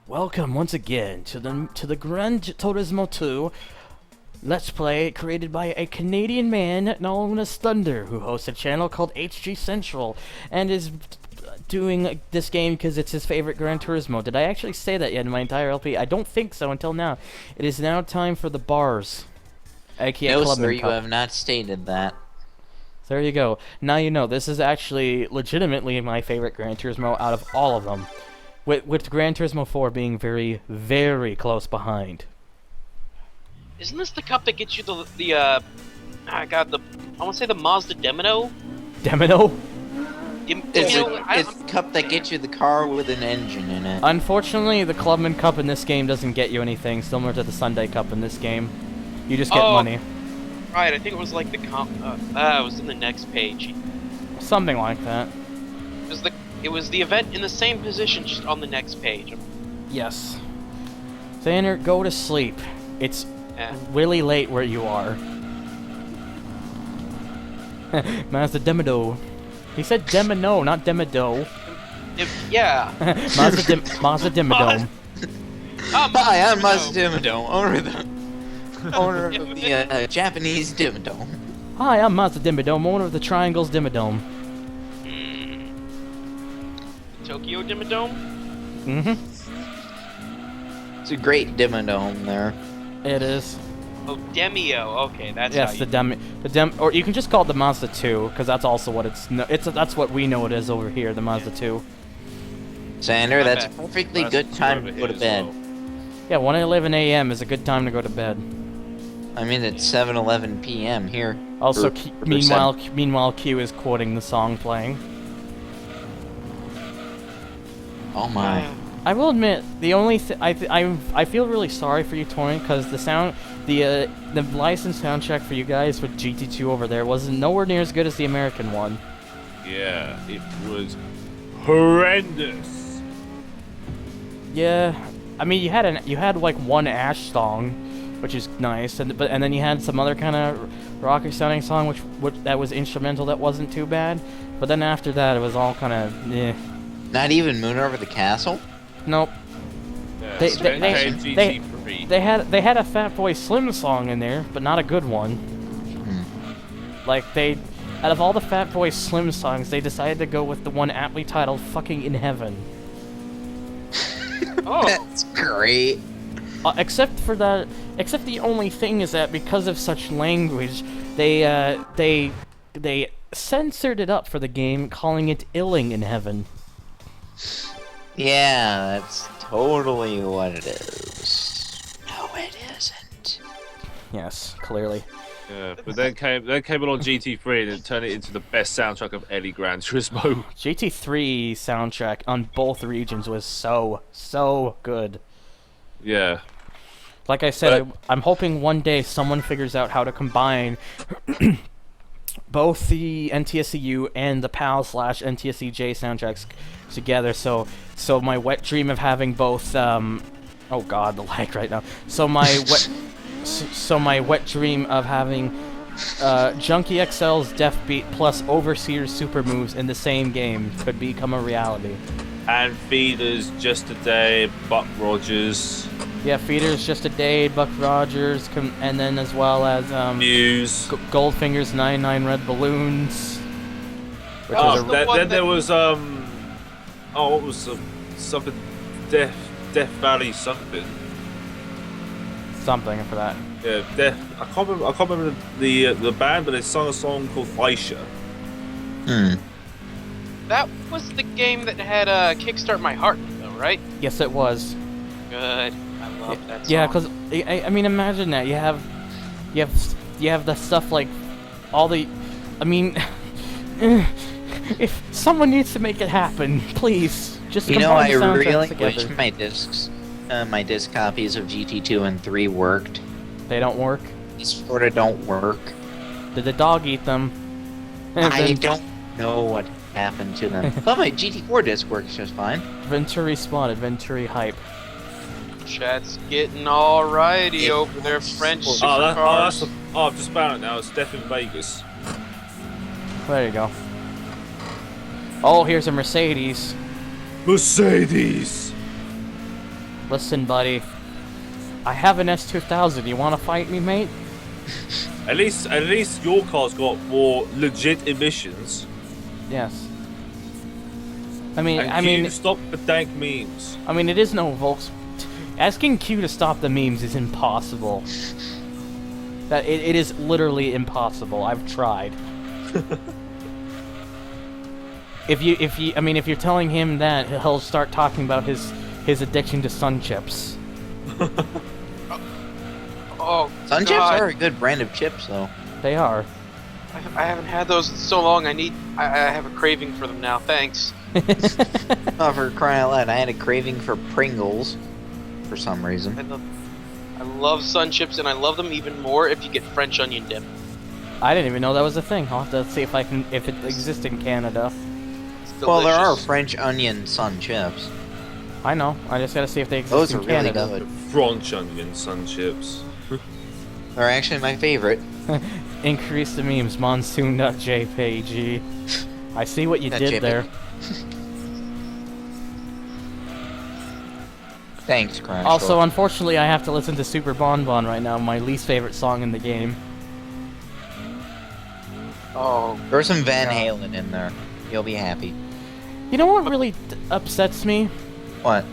Welcome once again to the Gran Turismo 2 Let's Play created by a Canadian man known as Thunder, who hosts a channel called HG Central and is doing this game because it's his favorite Gran Turismo. Did I actually say that yet in my entire LP? I don't think so until now. It is now time for the bars. aka No, Clubman sir, you Cup. have not stated that. There you go. Now you know. This is actually legitimately my favorite Gran Turismo out of all of them. With Gran Turismo 4 being very, very close behind. Isn't this the cup that gets you I want to say the Mazda Demino? Demino? It's the cup that gets you the car with an engine in it. Unfortunately, the Clubman Cup in this game doesn't get you anything, similar to the Sunday Cup in this game. You just get money. Right, I think it was like the it was in the next page. Something like that. It was the event in the same position, just on the next page. Yes. Xander, go to sleep. It's Yeah. really late where you are. Mazda Demino. He said Demino, not Demido. Yeah. Mazda Demino. Hi, I'm Mazda Demino, owner of the Japanese Demino. Hi, I'm Mazda Dimmadome, owner of the Triangles Dimmadome. Tokyo Dimmadome? Mm-hmm. It's a great Demodome there. It is. Oh, Demio. Okay, that's Yes, or you can just call it the Mazda 2, because that's also what that's what we know it is over here, the Mazda 2. Xander, Not that's a bad. perfectly good time to go to bed. Yeah, 1:11 a.m. is a good time to go to bed. I mean, it's 7:11 p.m. here. Also, Or meanwhile, Q is quoting the song playing. Oh my. I will admit, the only I feel really sorry for you, Torrent, because the licensed soundtrack for you guys with GT2 over there was nowhere near as good as the American one. Yeah, it was horrendous. Yeah, I mean you had like one Ash song, which is nice, and then you had some other kind of rocker sounding song which that was instrumental that wasn't too bad, but then after that it was all kind of Not even Moon Over the Castle? Nope. Yeah, They GT3. they had a Fatboy Slim song in there, but not a good one. Like out of all the Fatboy Slim songs, they decided to go with the one aptly titled "Fucking in Heaven." Oh. That's great. Except the only thing is that because of such language, they censored it up for the game, calling it "Illing in Heaven." Yeah, that's totally what it is. No, it isn't. Yes, clearly. Yeah, but then came along GT3 and it turned it into the best soundtrack of any Gran Turismo. GT3 soundtrack on both regions was so good. Yeah. Like I said, I'm hoping one day someone figures out how to combine both the NTSCU and the PAL/NTSCJ soundtracks together. So my wet dream of having both, oh god, the lag right now. So my wet dream of having Junkie XL's Death Beat plus Overseer's Super Moves in the same game could become a reality. And Feeders, Just a Day, Buck Rogers. Yeah, Feeder's Just a Day, Buck Rogers, and then as well as Muse. Goldfinger's 99 Red Balloons. Which Oh, was a, Then there was what was something Death Valley something. something for that. Yeah, I can't remember the band, but they sung a song called Aisha. That was the game that had Kickstart My Heart, though, right? Yes, it was. Good. I love that song. Yeah, because I mean, imagine that you have the stuff like all the. I mean, if someone needs to make it happen, please just You know, combine I the soundtracks really together. wish my disc copies of GT2 and 3 worked. They don't work. They sorta don't work. Did the dog eat them? I don't know what happened to them. But my GT4 disc works just fine. Venturi spotted. Venturi hype. Chat's getting all righty over there, French supercars. I've just found it now. It's Death in Vegas. There you go. Oh, here's a Mercedes. Mercedes. Listen, buddy. I have an S2000. You want to fight me, mate? At least your car's got more legit emissions. Yes. I mean, And Q, stop the dank memes. I mean, it is no Volks. Asking Q to stop the memes is impossible. It is literally impossible. I've tried. If you're telling him that, he'll start talking about his addiction to sun chips. Oh, Sun God. chips are a good brand of chips, though. They are. I haven't had those in so long. I have a craving for them now. Thanks. Oh, for crying out loud, I had a craving for Pringles for some reason. I love sun chips, and I love them even more if you get French onion dip. I didn't even know that was a thing. I'll have to see if it exists in Canada. It's Well, there are delicious. French onion sun chips. I know. I just gotta see if they exist Those in are really Canada. good. French onion sun chips. They're actually my favorite. Increase the memes. Monsoon.jpg. I see what you That did JPEG. there. Thanks, Crash. Also, unfortunately, I have to listen to Super Bon Bon right now, my least favorite song in the game. Oh, Throw some Van Halen in there. You'll be happy. You know what really upsets me? What?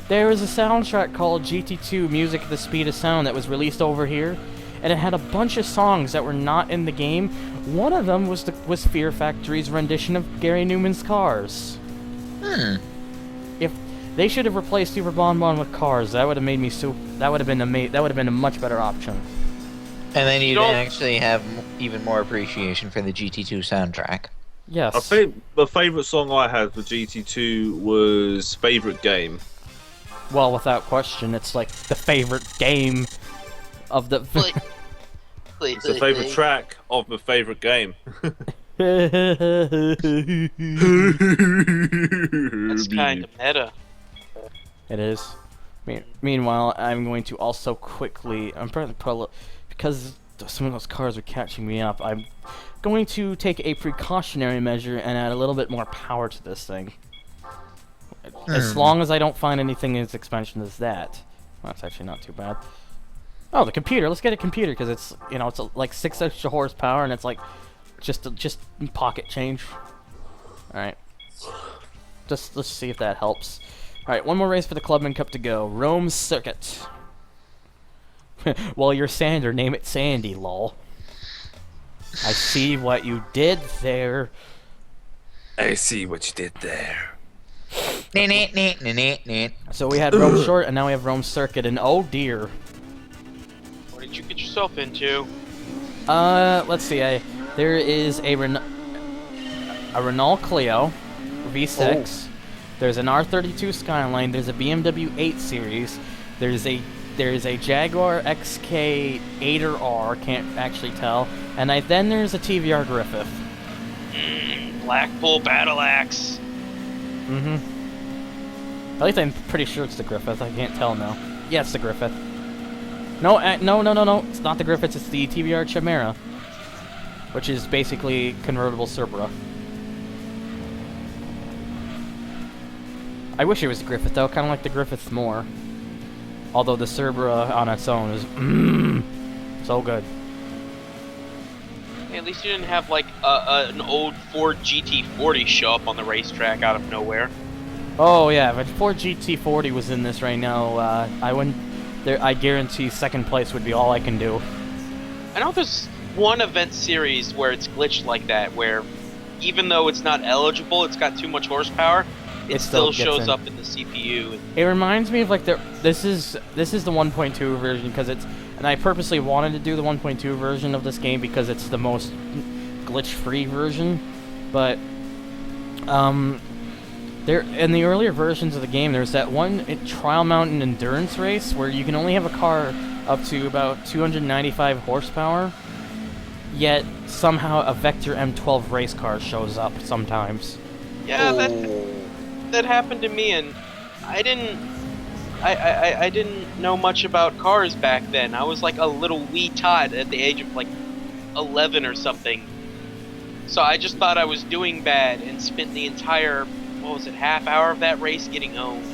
There was a soundtrack called GT2 Music at the Speed of Sound that was released over here, and it had a bunch of songs that were not in the game. One of them was Fear Factory's rendition of Gary Newman's Cars. If they should have replaced Super Bon Bon with Cars, that would have made me that would have been a much better option. And then you'd don't- actually have even more appreciation for the GT2 soundtrack. Yes. I think the favourite song I had for GT2 was Favourite Game. Well, without question, it's like the favorite game of the. It's the favourite track of the favourite game. that's kind of meta. It is. Meanwhile, I'm going to also quickly. Because some of those cars are catching me up. I'm going to take a precautionary measure and add a little bit more power to this thing. As long as I don't find anything as expensive as that. Well, that's actually not too bad. Oh, the computer. Let's get a computer because it's like 6 extra horsepower and it's like just pocket change. All right. Let's see if that helps. All right, one more race for the Clubman Cup to go. Rome Circuit. Well, you're Sander, name it Sandy, lol. I see what you did there. I see what you did there. So we had Rome Short, and now we have Rome Circuit, and oh dear. What did you get yourself into? Let's see. There is a Renault Clio V6. There's an R32 Skyline. There's a BMW 8 Series. There's a Jaguar XK 8 or R. Can't actually tell. And then there's a TVR Griffith. Blackpool Battle Axe. Mm-hmm. At least I'm pretty sure it's the Griffith. I can't tell now. Yeah, it's the Griffith. No. It's not the Griffith. It's the TVR Chimera, which is basically convertible Cerbera. I wish it was the Griffith though. Kind of like the Griffith more. Although the Cerbera on its own is so good. Hey, at least you didn't have like an old Ford GT40 show up on the racetrack out of nowhere. Oh yeah, if a Ford GT40 was in this right now, I guarantee second place would be all I can do. I know there's one event series where it's glitched like that, where even though it's not eligible, it's got too much horsepower. It still gets shows in. up in the CPU. It reminds me of like this is the 1.2 version because it's, and I purposely wanted to do the 1.2 version of this game because it's the most glitch-free version, but there in the earlier versions of the game there's that one Trial Mountain endurance race where you can only have a car up to about 295 horsepower, yet somehow a Vector M12 race car shows up sometimes. Yeah, that happened to me, and I didn't know much about cars back then. I was like a little wee tot at the age of like 11 or something. So I just thought I was doing bad and spent the entire, half hour of that race getting owned.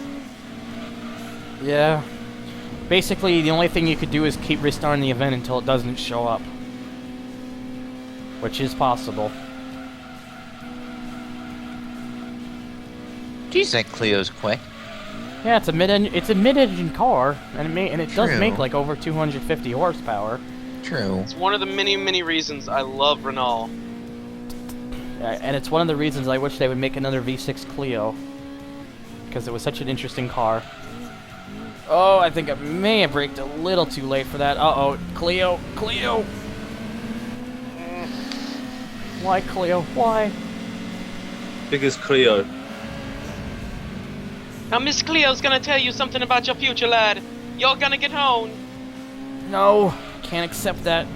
Yeah. Basically, the only thing you could do is keep restarting the event until it doesn't show up. Which is possible. Geez, that Clio's quick. Yeah, it's a mid-engine car, and it does True. make like over 250 horsepower. True. It's one of the many reasons I love Renault. And it's one of the reasons I wish they would make another V6 Clio. Because it was such an interesting car. Oh, I think I may have braked a little too late for that. Uh-oh, Clio! Why, Clio? Why? Biggest Clio. Now Miss Cleo's gonna tell you something about your future, lad. You're gonna get honed. No, can't accept that.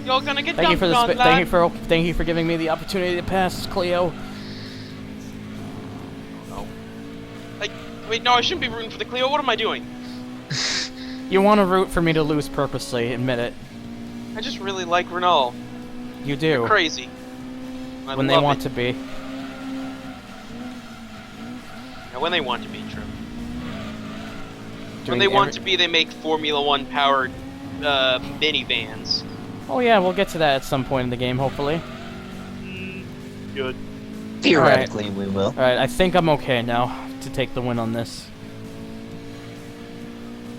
You're gonna get Thank you dumped for on, lad. thank you for giving me the opportunity to pass, Clio. Wait, no, I shouldn't be rooting for the Clio. What am I doing? You want to root for me to lose purposely, admit it. I just really like Renault. You do. Crazy. I When they love want it. to be. Yeah, when they want to be, true. Doing When they want every- to be, they make Formula One powered minivans. Oh yeah, we'll get to that at some point in the game, hopefully. Good. Theoretically, we will. Alright, I think I'm okay now to take the win on this.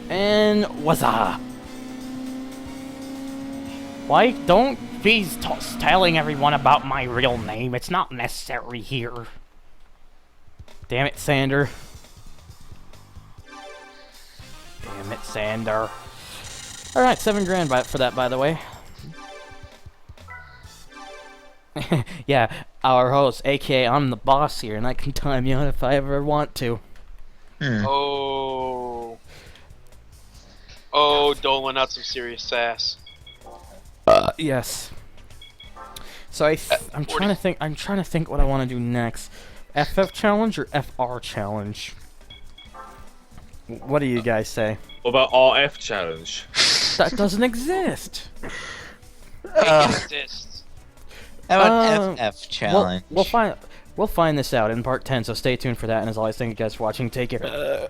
And wazza! Why don't be telling everyone about my real name? It's not necessary here. Damn it, Sander. Damn it, Sander. Alright, $7,000 for that, by the way. Yeah, our host, aka I'm the boss here, and I can time you out if I ever want to. Oh, doling out some serious sass. Yes. So I'm trying to think. I'm trying to think what I want to do next. FF challenge or FR challenge? What do you guys say? What about RF challenge? That doesn't exist. It exists. How about FF challenge? We'll find this out in part 10. So stay tuned for that. And as always, thank you guys for watching. Take care.